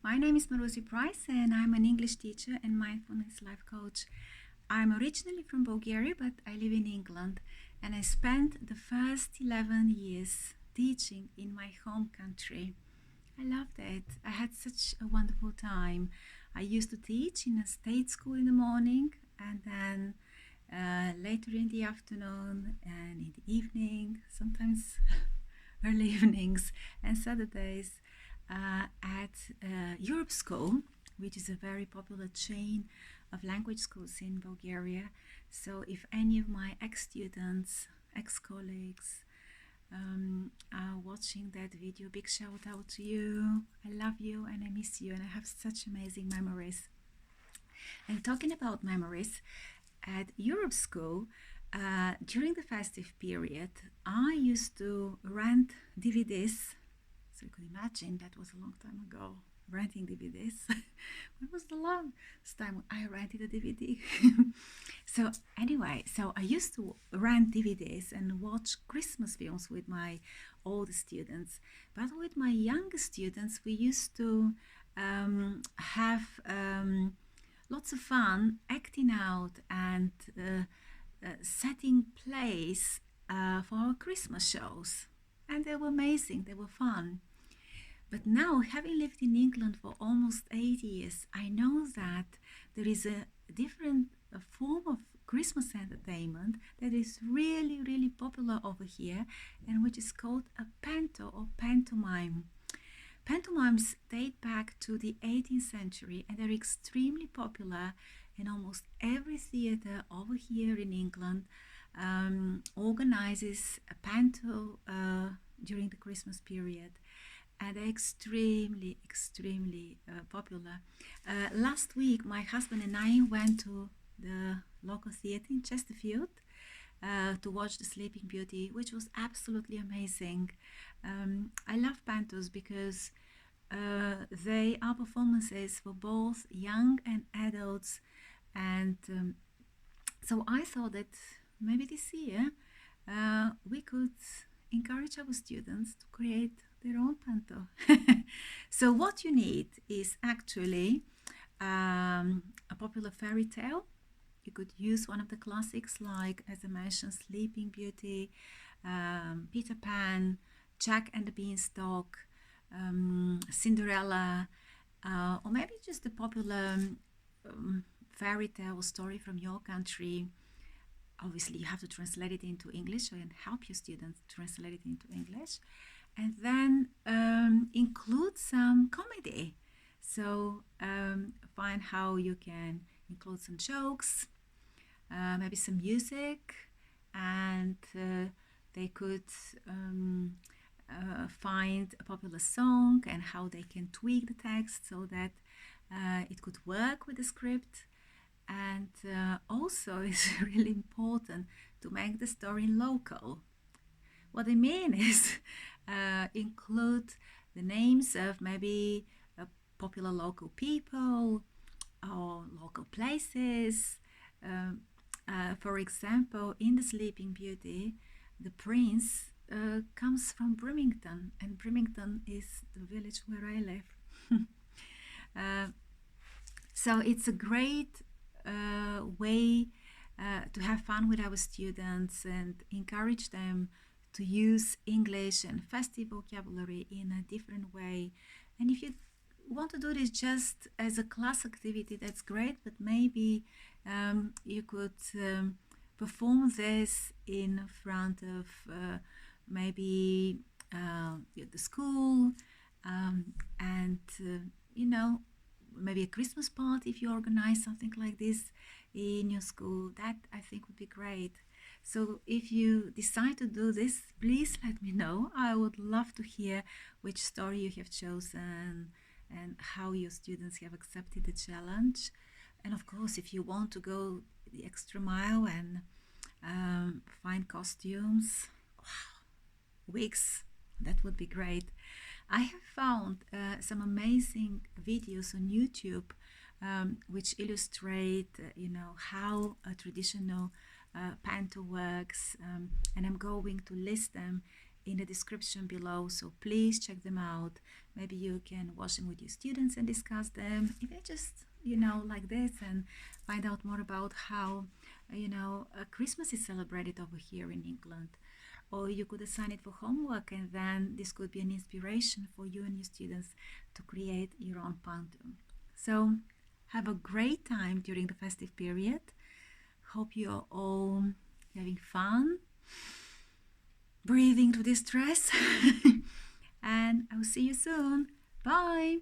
My name is Marosi Price and I'm an English teacher and mindfulness life coach. I'm originally from Bulgaria, but I live in England and I spent the first 11 years teaching in my home country. I loved it. I had such a wonderful time. I used to teach in a state school in the morning and then later in the afternoon and in the evening, sometimes early evenings and Saturdays at Europe School, which is a very popular chain of language schools in Bulgaria. So if any of my ex-students, ex-colleagues are watching that video, big shout out to you. I love you and I miss you and I have such amazing memories. And talking about memories, at Europe School, during the festive period, I used to rent DVDs. So you could imagine that was a long time ago, renting DVDs. When was the last time I rented a DVD? So anyway, so I used to rent DVDs and watch Christmas films with my older students. But with my younger students, we used to have lots of fun acting out and setting plays for our Christmas shows. And they were amazing, they were fun. But now, having lived in England for almost 8 years, I know that there is a different form of Christmas entertainment that is really, really popular over here and which is called a panto or pantomime. Pantomimes date back to the 18th century and they're extremely popular in almost every theatre over here in England. Organizes a panto during the Christmas period and they're extremely, extremely popular. Last week, my husband and I went to the local theatre in Chesterfield to watch The Sleeping Beauty, which was absolutely amazing. I love pantos because they are performances for both young and adults, and so I thought that maybe this year we could encourage our students to create their own panto. So what you need is actually a popular fairy tale. You could use one of the classics like, as I mentioned, Sleeping Beauty, Peter Pan, Jack and the Beanstalk, Cinderella, or maybe just a popular fairy tale story from your country. Obviously, you have to translate it into English and help your students translate it into English. And then include some comedy. So find how you can include some jokes, maybe some music, and they could find a popular song and how they can tweak the text so that it could work with the script. And also it's really important to make the story local. What I mean is include the names of maybe popular local people or local places. For example, in The Sleeping Beauty, the prince comes from Brimington, and Brimington is the village where I live. So it's a great way to have fun with our students and encourage them to use English and festive vocabulary in a different way. And if you want to do this just as a class activity, that's great, but maybe you could perform this in front of maybe the school and maybe a Christmas party if you organize something like this in your school. That I think would be great. So if you decide to do this, please let me know. I would love to hear which story you have chosen and how your students have accepted the challenge. And of course, if you want to go the extra mile and find costumes, wow, wigs, that would be great. I have found some amazing videos on YouTube which illustrate, how a traditional panto works, and I'm going to list them in the description below, so please check them out. Maybe you can watch them with your students and discuss them, if they just like this, and find out more about how Christmas is celebrated over here in England. Or you could assign it for homework, and then this could be an inspiration for you and your students to create your own Panto. So have a great time during the festive period. Hope you're all having fun, breathing through this stress. And I will see you soon. Bye.